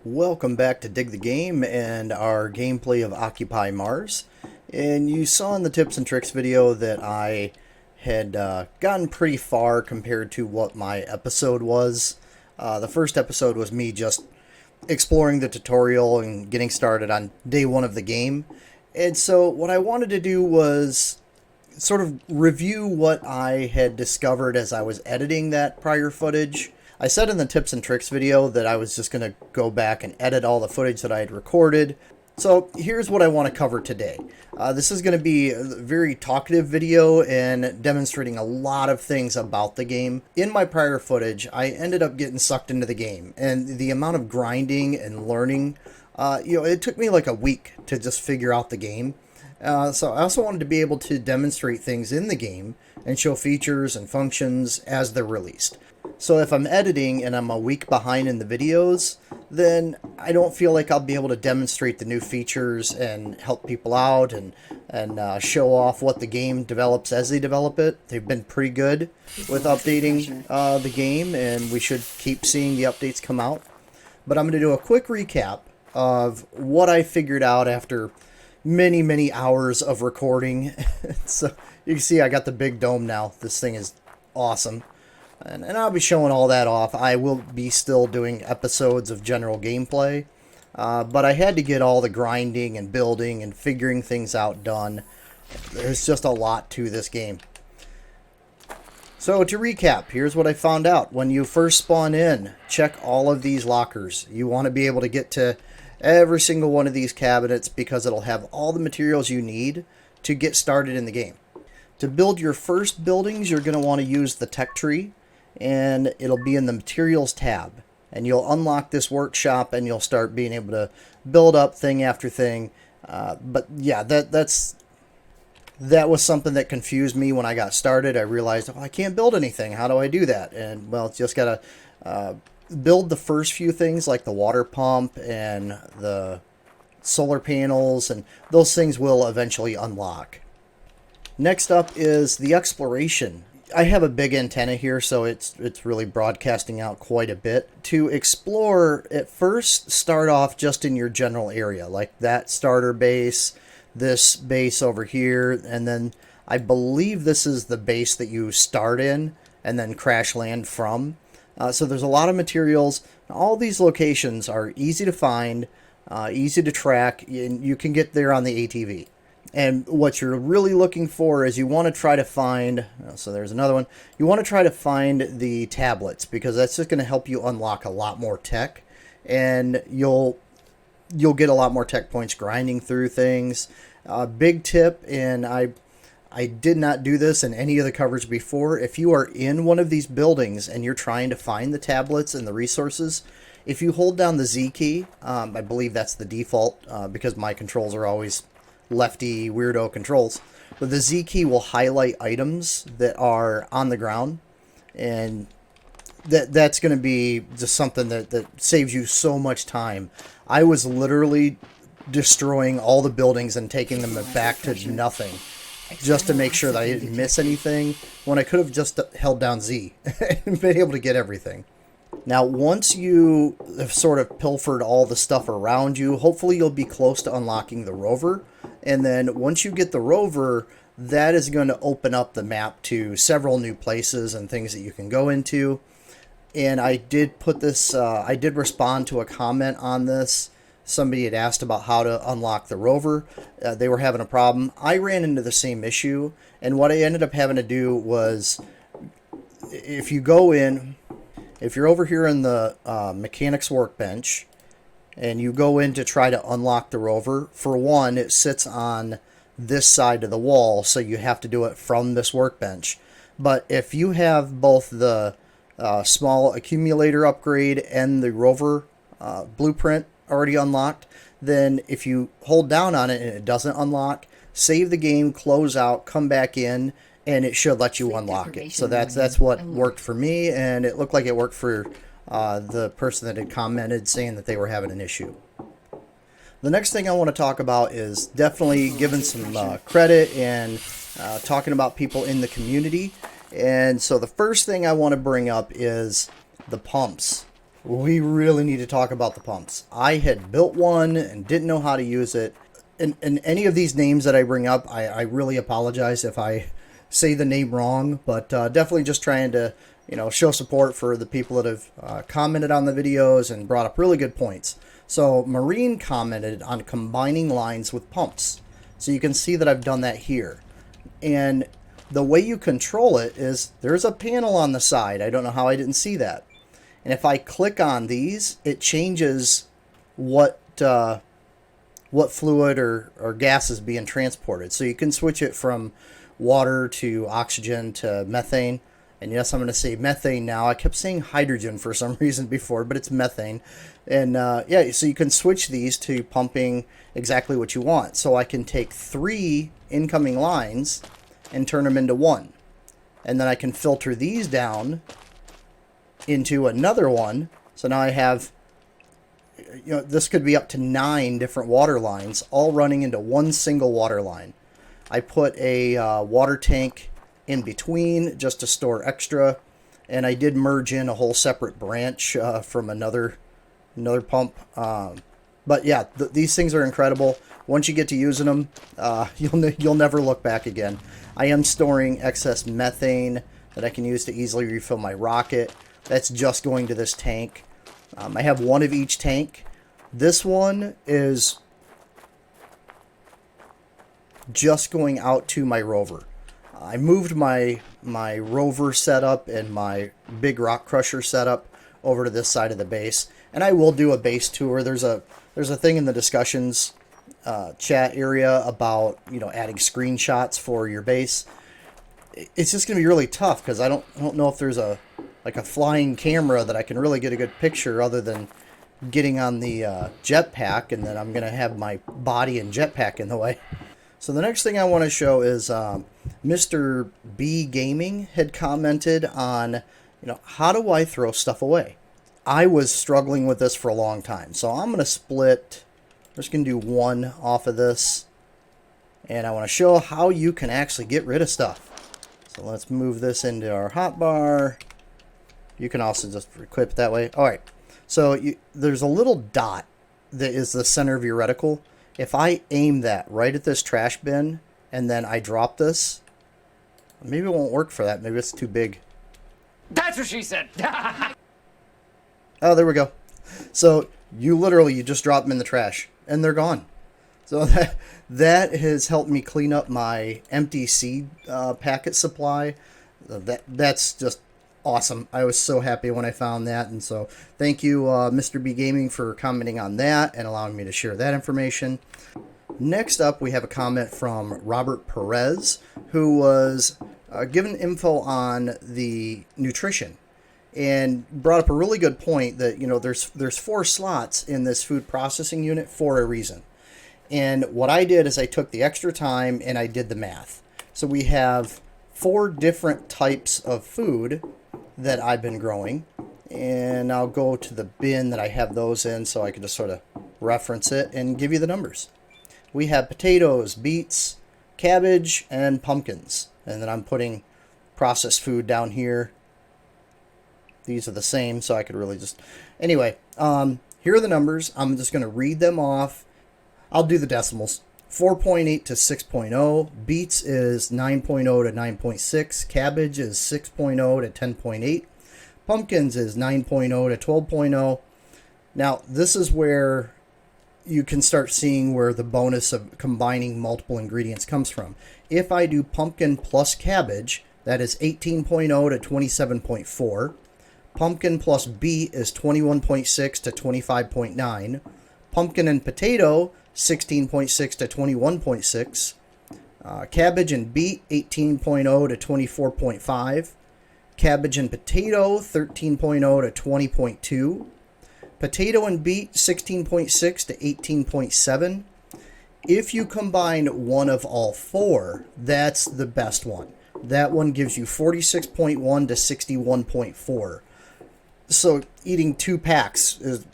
Welcome back to Dig the Game and our gameplay of Occupy Mars. And you saw in the tips and tricks video that I had gotten pretty far compared to what my episode was. The first episode was me just exploring the tutorial and getting started on day one of the game. And so what I wanted to do was sort of review what I had discovered as I was editing that prior footage. I said in the tips and tricks video that I was just going to go back and edit all the footage that I had recorded. So here's what I want to cover today. This is going to be a very talkative video and demonstrating a lot of things about the game. In my prior footage, I ended up getting sucked into the game, and the amount of grinding and learning, it took me like a week to just figure out the game. So I also wanted to be able to demonstrate things in the game and show features and functions as they're released. So if I'm editing and I'm a week behind in the videos, then I don't feel like I'll be able to demonstrate the new features and help people out and show off what the game develops as they develop it. They've been pretty good with updating the game, and we should keep seeing the updates come out. But I'm going to do a quick recap of what I figured out after many hours of recording. So you can see I got the big dome now. This thing is awesome. And I'll be showing all that off. I will be still doing episodes of general gameplay. But I had to get all the grinding and building and figuring things out done. There's just a lot to this game. So to recap, here's what I found out. When you first spawn in, check all of these lockers. You want to be able to get to every single one of these cabinets because it'll have all the materials you need to get started in the game. To build your first buildings, you're going to want to use the tech tree, and it'll be in the materials tab. And you'll unlock this workshop and you'll start being able to build up thing after thing. But yeah, that was something that confused me when I got started. I realized, I can't build anything. How do I do that? And well, it's just got to build the first few things like the water pump and the solar panels, and those things will eventually unlock. Next up is the exploration. I have a big antenna here, so it's really broadcasting out quite a bit. To explore, at first start off just in your general area, like that starter base, this base over here, and then I believe this is the base that you start in and then crash land from. So there's a lot of materials. All these locations are easy to find, easy to track, and you can get there on the ATV. And what you're really looking for is you want to try to find, so there's another one, you want to try to find the tablets, because that's just going to help you unlock a lot more tech, and you'll get a lot more tech points grinding through things. Big tip, and I did not do this in any of the coverage before, if you are in one of these buildings and you're trying to find the tablets and the resources, if you hold down the Z key, I believe that's the default, because my controls are always lefty weirdo controls, but the Z key will highlight items that are on the ground, and that's going to be just something that saves you so much time. I was literally destroying all the buildings and taking them back to nothing just to make sure that I didn't miss anything, when I could have just held down Z and been able to get everything. Now, once you have sort of pilfered all the stuff around you, hopefully you'll be close to unlocking the rover. And then once you get the rover, that is going to open up the map to several new places and things that you can go into. And I did put this, I did respond to a comment on this. Somebody had asked about how to unlock the rover. They were having a problem. I ran into the same issue. And what I ended up having to do was, if you go in, if you're over here in the mechanics workbench and you go in to try to unlock the rover, for one, it sits on this side of the wall, so you have to do it from this workbench. But if you have both the small accumulator upgrade and the rover blueprint already unlocked, then if you hold down on it and it doesn't unlock, save the game, close out, come back in, and it should let you unlock it. So that's what worked for me, and it looked like it worked for the person that had commented saying that they were having an issue. The next thing I want to talk about is definitely giving some credit and talking about people in the community. And so the first thing I want to bring up is the pumps. we really need to talk about the pumps. I had built one and didn't know how to use it. And any of these names that I bring up, I really apologize if I say the name wrong, but definitely just trying to, show support for the people that have commented on the videos and brought up really good points. So Marine commented on combining lines with pumps. So you can see that I've done that here. And the way you control it is there's a panel on the side. I don't know how I didn't see that. And if I click on these, it changes what fluid or gas is being transported. So you can switch it from water to oxygen to methane. And yes, I'm going to say methane now. I kept saying hydrogen for some reason before, but it's methane. And yeah, so you can switch these to pumping exactly what you want. So I can take 3 incoming lines and turn them into 1. And then I can filter these down into another one. So now I have, this could be up to 9 different water lines all running into one single water line. I put a water tank in between just to store extra, and I did merge in a whole separate branch from another pump. But yeah, these things are incredible. Once you get to using them, you'll never look back again. I am storing excess methane that I can use to easily refill my rocket. That's just going to this tank. I have one of each tank. This one is just going out to my rover. I moved my rover setup and my big rock crusher setup over to this side of the base, and I will do a base tour. There's a thing in the discussions chat area about adding screenshots for your base. It's just gonna be really tough because I don't know if there's a flying camera that I can really get a good picture other than getting on the jetpack, and then I'm gonna have my body and jetpack in the way. So the next thing I want to show is Mr. B Gaming had commented on, how do I throw stuff away? I was struggling with this for a long time. So I'm going to split, I'm just going to do 1 off of this. And I want to show how you can actually get rid of stuff. So let's move this into our hotbar. You can also just equip it that way. All right. So there's a little dot that is the center of your reticle. If I aim that right at this trash bin and then I drop this, maybe it won't work for that. Maybe it's too big. That's what she said. Oh, there we go. So you just drop them in the trash and they're gone. So that has helped me clean up my empty seed packet supply. That's just awesome. I was so happy when I found that, and so thank you, Mr. B Gaming, for commenting on that and allowing me to share that information. Next up, we have a comment from Robert Perez, who was given info on the nutrition and brought up a really good point that there's 4 slots in this food processing unit for a reason. And what I did is I took the extra time and I did the math. So we have 4 different types of food that I've been growing, and I'll go to the bin that I have those in so I can just sort of reference it and give you the numbers. We have potatoes, beets, cabbage, and pumpkins, and then I'm putting processed food down here. These are the same, so I could really just... Anyway, here are the numbers. I'm just going to read them off. I'll do the decimals. 4.8 to 6.0. Beets is 9.0 to 9.6. Cabbage is 6.0 to 10.8. Pumpkins is 9.0 to 12.0. Now, this is where you can start seeing where the bonus of combining multiple ingredients comes from. If I do pumpkin plus cabbage, that is 18.0 to 27.4. Pumpkin plus beet is 21.6 to 25.9. Pumpkin and potato, 16.6 to 21.6. Cabbage and beet, 18.0 to 24.5. Cabbage and potato, 13.0 to 20.2. Potato and beet, 16.6 to 18.7. If you combine one of all 4, that's the best one. That one gives you 46.1 to 61.4. So eating 2 packs is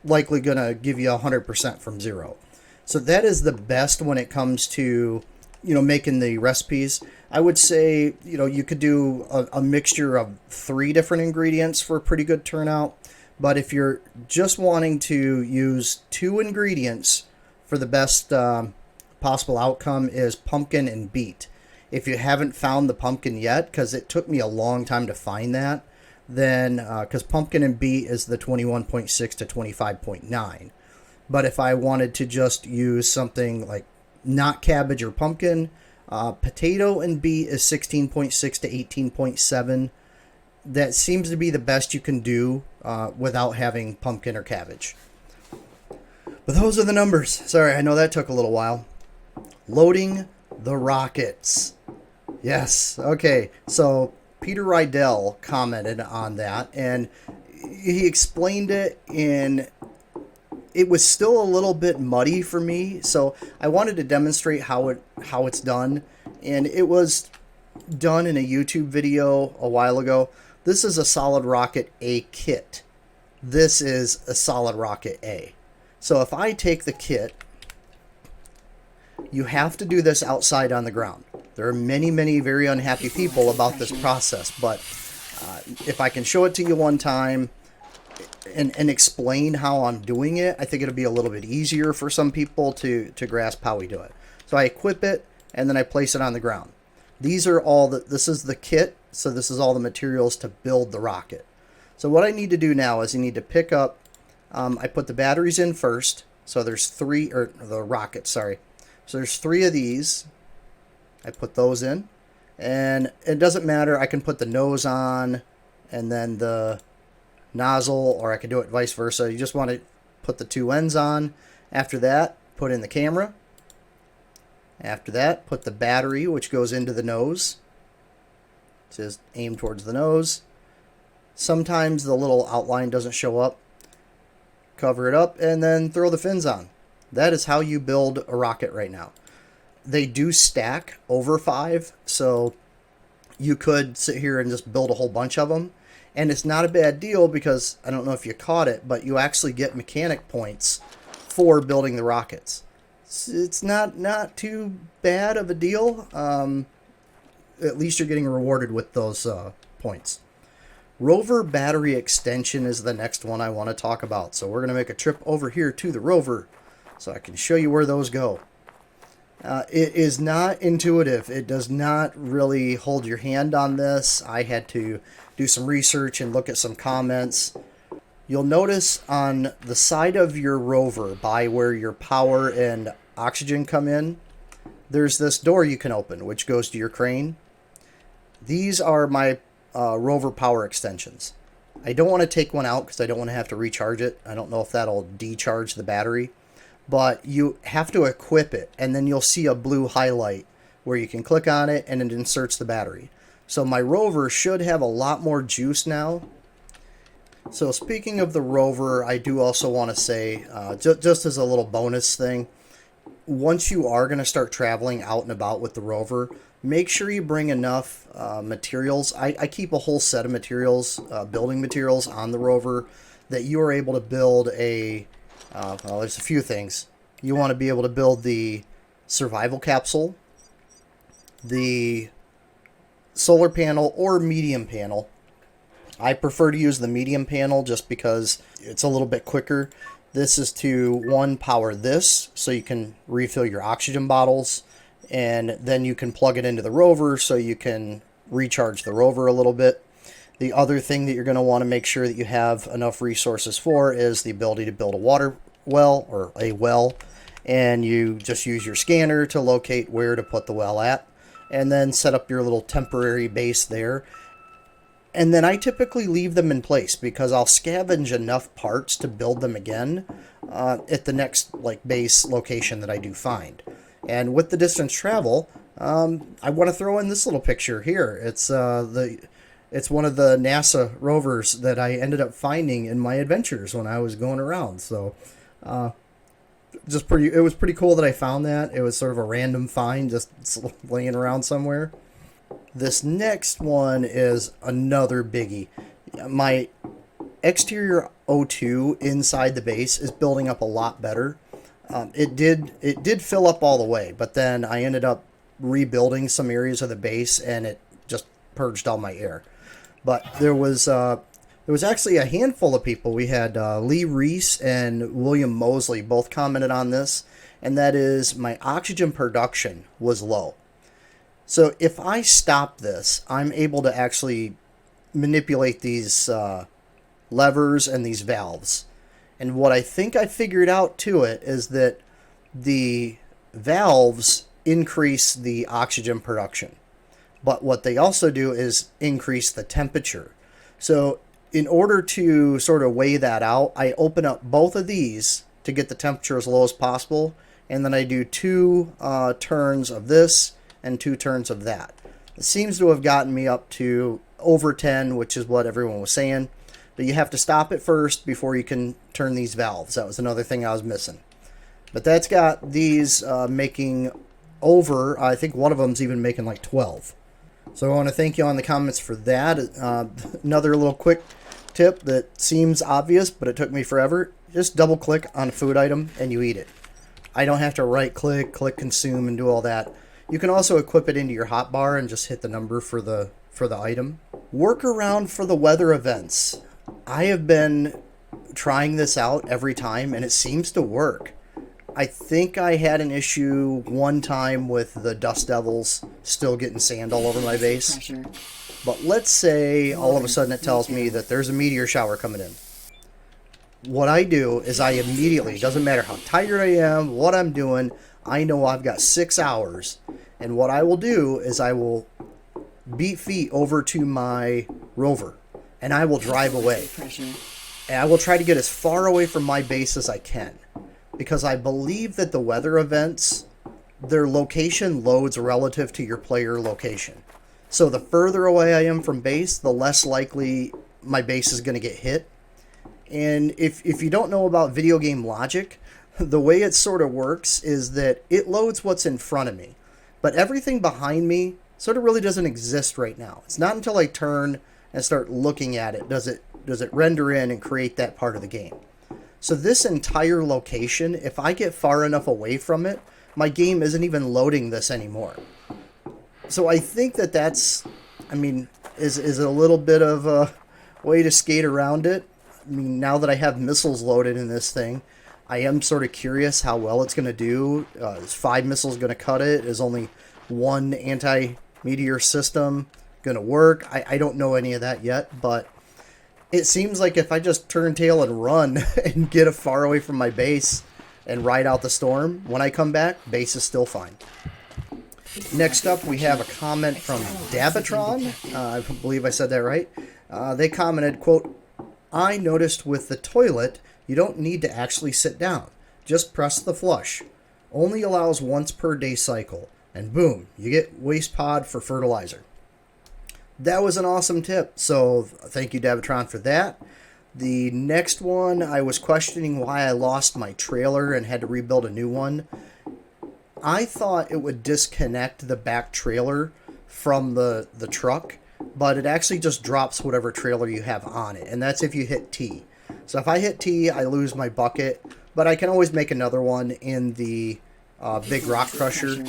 likely going to give you 100% from 0. So that is the best when it comes to, making the recipes. I would say, you could do a mixture of 3 different ingredients for a pretty good turnout. But if you're just wanting to use 2 ingredients for the best possible outcome is pumpkin and beet. If you haven't found the pumpkin yet, because it took me a long time to find that, then because pumpkin and beet is the 21.6 to 25.9. But if I wanted to just use something like not cabbage or pumpkin, potato and beet is 16.6 to 18.7. That seems to be the best you can do without having pumpkin or cabbage. But those are the numbers. Sorry, I know that took a little while. Loading the rockets. Yes, okay. So Peter Rydell commented on that, and he explained it in... It was still a little bit muddy for me, so I wanted to demonstrate how it's done, and it was done in a YouTube video a while ago. This is a Solid Rocket A kit. This is a Solid Rocket A. So if I take the kit, you have to do this outside on the ground. There are many, many very unhappy people about this process, but if I can show it to you one time and explain how I'm doing it, I think it'll be a little bit easier for some people to grasp how we do it. So I equip it, and then I place it on the ground. These are all this is the kit, so this is all the materials to build the rocket. So what I need to do now is I need to pick up, I put the batteries in first, so there's 3, or the rockets, sorry. So there's 3 of these. I put those in, and it doesn't matter, I can put the nose on, and then the nozzle, or I could do it vice versa. You just want to put the 2 ends on. After that, put in the camera. After that, put the battery, which goes into the nose. Just aim towards the nose. Sometimes the little outline doesn't show up. Cover it up, and then throw the fins on. That is how you build a rocket right now. They do stack over 5, so you could sit here and just build a whole bunch of them. And it's not a bad deal because, I don't know if you caught it, but you actually get mechanic points for building the rockets. It's not too bad of a deal. At least you're getting rewarded with those points. Rover battery extension is the next one I want to talk about. So we're going to make a trip over here to the rover so I can show you where those go. It is not intuitive. It does not really hold your hand on this. I had to do some research and look at some comments. You'll notice on the side of your rover, by where your power and oxygen come in, there's this door you can open, which goes to your crane. These are my rover power extensions. I don't want to take one out because I don't want to have to recharge it. I don't know if that'll decharge the battery. But you have to equip it, and then you'll see a blue highlight where you can click on it and it inserts the battery. So my rover should have a lot more juice now. So speaking of the rover, I do also want to say, just as a little bonus thing, once you are going to start traveling out and about with the rover, make sure you bring enough materials. I keep a whole set of materials, building materials on the rover, that you are able to build a... well, there's a few things. You want to be able to build the survival capsule, the solar panel or medium panel. I prefer to use the medium panel just because it's a little bit quicker. This is to, one, power this so you can refill your oxygen bottles, and then you can plug it into the rover so you can recharge the rover a little bit. The other thing that you're going to want to make sure that you have enough resources for is the ability to build a water well, or a well, and you just use your scanner to locate where to put the well at, and then set up your little temporary base there. And then I typically leave them in place because I'll scavenge enough parts to build them again at the next base location that I do find. And with the distance travel, I want to throw in this little picture here. It's one of the NASA rovers that I ended up finding in my adventures when I was going around. So, it was pretty cool that I found that. It was sort of a random find, just laying around somewhere. This next one is another biggie. My exterior O2 inside the base is building up a lot better. It did fill up all the way, but then I ended up rebuilding some areas of the base, and it just purged all my air. But there was There was actually a handful of people. We had Lee Reese and William Mosley both commented on this, and that is my oxygen production was low. So if I stop this, I'm able to actually manipulate these levers and these valves. And what I think I figured out to it is that the valves increase the oxygen production. But what they also do is increase the temperature. So in order to sort of weigh that out, I open up both of these to get the temperature as low as possible. And then I do 2 turns of this and 2 turns of that. It seems to have gotten me up to over 10, which is what everyone was saying. But you have to stop it first before you can turn these valves. That was another thing I was missing. But that's got these making over, I think one of them's even making like 12. So I want to thank you on the comments for that. Another little quick tip that seems obvious, but it took me forever. Just double click on a food item and you eat it. I don't have to right click, click consume, and do all that. You can also equip it into your hotbar and just hit the number for the item. Workaround for the weather events. I have been trying this out every time and it seems to work. I think I had an issue one time with the Dust Devils still getting sand all over my base. But let's say all of a sudden it tells me that there's a meteor shower coming in. What I do is I immediately, doesn't matter how tired I am, what I'm doing, I know I've got 6 hours. And what I will do is I will beat feet over to my rover and I will drive away. And I will try to get as far away from my base as I can. Because I believe that the weather events, their location loads relative to your player location. So the further away I am from base, the less likely my base is going to get hit. And if you don't know about video game logic, the way it sort of works is that it loads what's in front of me. But everything behind me sort of really doesn't exist right now. It's not until I turn and start looking at it does it render in and create that part of the game. So this entire location, if I get far enough away from it, my game isn't even loading this anymore. So I think that's, is a little bit of a way to skate around it. I mean, now that I have missiles loaded in this thing, I am sort of curious how well it's going to do. Is 5 missiles going to cut it? Is only 1 anti-meteor system going to work? I don't know any of that yet, but it seems like if I just turn tail and run and get far away from my base and ride out the storm, when I come back, base is still fine. Next up, we have a comment from Dabatron. I believe I said that right. They commented, quote, I noticed with the toilet, you don't need to actually sit down. Just press the flush. Only allows once per day cycle. And boom, you get waste pod for fertilizer. That was an awesome tip. So thank you, Dabatron, for that. The next one, I was questioning why I lost my trailer and had to rebuild a new one. I thought it would disconnect the back trailer from the truck, but it actually just drops whatever trailer you have on it, and that's if you hit T. So if I hit T, I lose my bucket, but I can always make another one in the Big Rock Crusher.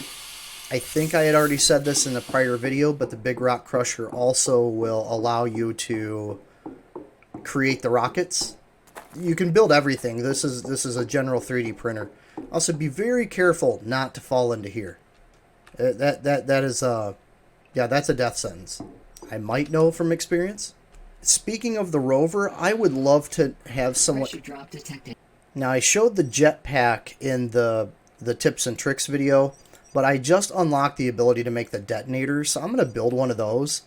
I think I had already said this in a prior video, but the Big Rock Crusher also will allow you to create the rockets. You can build everything. This is a general 3D printer. Also, be very careful not to fall into here. That is that's a death sentence. I might know from experience. Speaking of the rover, I would love to have someone. Pressure drop detected. Now I showed the jetpack in the tips and tricks video, but I just unlocked the ability to make the detonators, so I'm going to build one of those.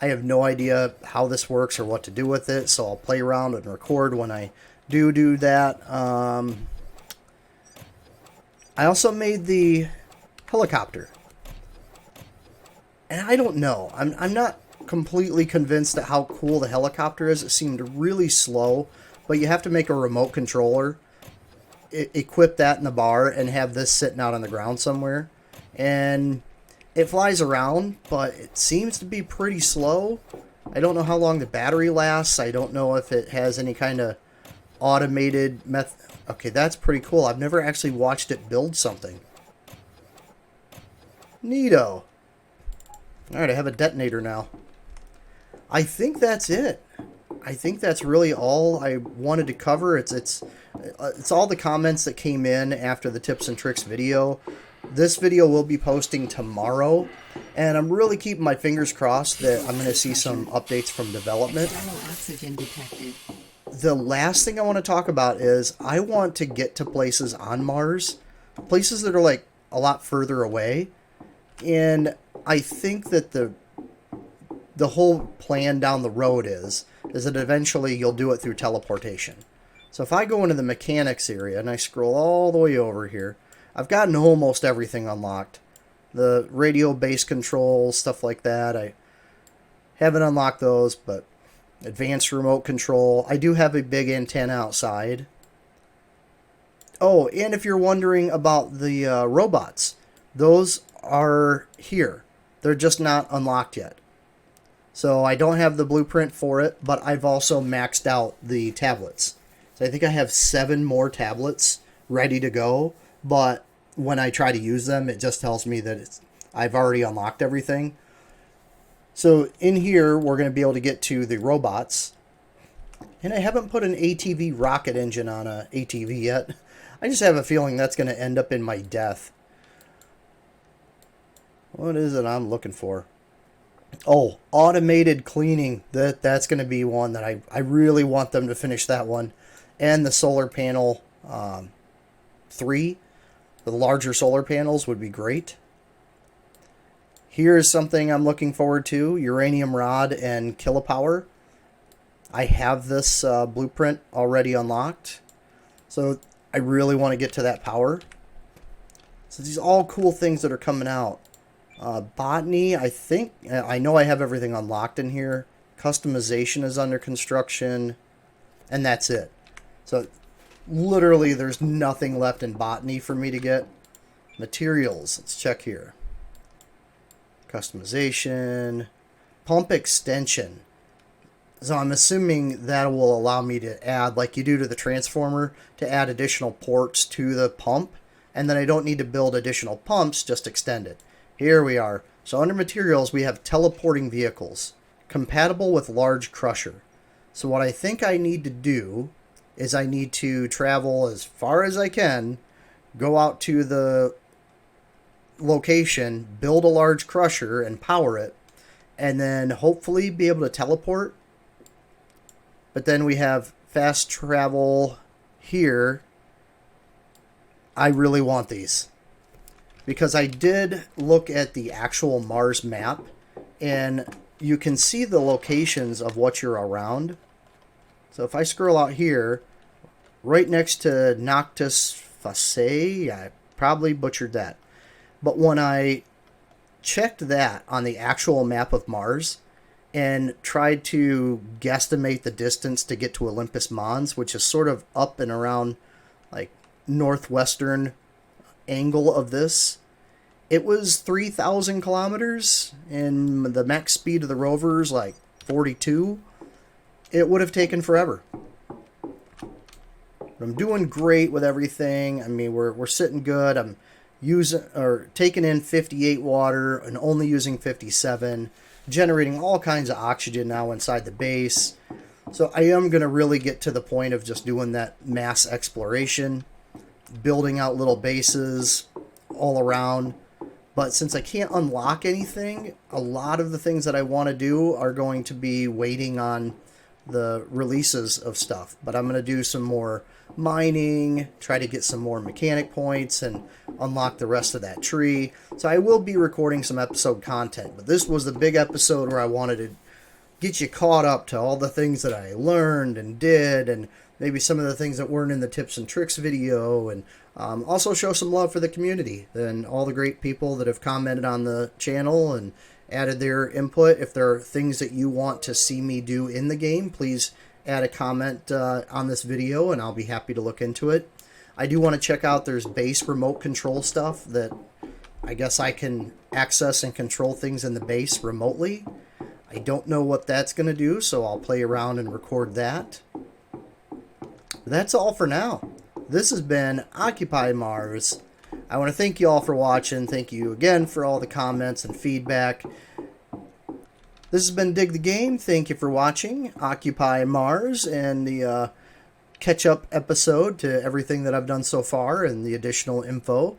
I have no idea how this works or what to do with it, so I'll play around and record when I do that. I also made the helicopter. And I don't know. I'm not completely convinced at how cool the helicopter is. It seemed really slow, but you have to make a remote controller, equip that in the bar, and have this sitting out on the ground somewhere. And it flies around, but it seems to be pretty slow. I don't know how long the battery lasts. I don't know if it has any kind of automated method. Okay, that's pretty cool. I've never actually watched it build something. Neato. Alright, I have a detonator now. I think that's it. I think that's really all I wanted to cover. It's all the comments that came in after the tips and tricks video. This video will be posting tomorrow, and I'm really keeping my fingers crossed that I'm going to see some updates from development. Oxygen detected. The last thing I want to talk about is I want to get to places on Mars, places that are like a lot further away, and I think that the whole plan down the road is that eventually you'll do it through teleportation. So if I go into the mechanics area and I scroll all the way over here, I've gotten almost everything unlocked. The radio base controls, stuff like that, I haven't unlocked those, but advanced remote control. I do have a big antenna outside. Oh, and if you're wondering about the robots, those are here. They're just not unlocked yet. So I don't have the blueprint for it, but I've also maxed out the tablets. So I think I have 7 more tablets ready to go, but when I try to use them, it just tells me that I've already unlocked everything. So in here, we're going to be able to get to the robots. And I haven't put an ATV rocket engine on a ATV yet. I just have a feeling that's going to end up in my death. What is it I'm looking for? Oh, automated cleaning. That's going to be one that I really want them to finish that one. And the solar panel 3, the larger solar panels would be great. Here's something I'm looking forward to, uranium rod and kilopower. I have this blueprint already unlocked, so I really want to get to that power. So these are all cool things that are coming out. Botany, I know I have everything unlocked in here. Customization is under construction, and that's it. So literally there's nothing left in botany for me to get. Materials, let's check here. Customization, pump extension. So I'm assuming that will allow me to add, like you do to the transformer, to add additional ports to the pump, and then I don't need to build additional pumps, just extend it. Here we are. So under materials, we have teleporting vehicles, compatible with large crusher. So what I think I need to do is I need to travel as far as I can, go out to the location, build a large crusher and power it, and then hopefully be able to teleport. But then we have fast travel here. I really want these because I did look at the actual Mars map and you can see the locations of what you're around. So if I scroll out here, right next to Noctis Facet, I probably butchered that. But when I checked that on the actual map of Mars and tried to guesstimate the distance to get to Olympus Mons, which is sort of up and around like northwestern angle of this, it was 3,000 kilometers, and the max speed of the rover is like 42. It would have taken forever. But I'm doing great with everything. I mean, we're sitting good. I'm taking in 58 water and only using 57, generating all kinds of oxygen now inside the base. So I am going to really get to the point of just doing that mass exploration, building out little bases all around. But since I can't unlock anything, a lot of the things that I want to do are going to be waiting on the releases of stuff. But I'm going to do some more mining, try to get some more mechanic points, and unlock the rest of that tree. So I will be recording some episode content. But this was the big episode where I wanted to get you caught up to all the things that I learned and did, and maybe some of the things that weren't in the tips and tricks video, and also show some love for the community and all the great people that have commented on the channel and added their input. If there are things that you want to see me do in the game, please add a comment on this video and I'll be happy to look into it. I do want to check out, there's base remote control stuff that I guess I can access and control things in the base remotely. I don't know what that's going to do, so I'll play around and record that. That's all for now. This has been Occupy Mars. I want to thank you all for watching. Thank you again for all the comments and feedback. This has been Dig the Game. Thank you for watching Occupy Mars and the catch-up episode to everything that I've done so far and the additional info.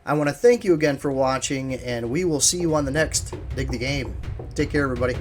I want to thank you again for watching, and we will see you on the next Dig the Game. Take care, everybody.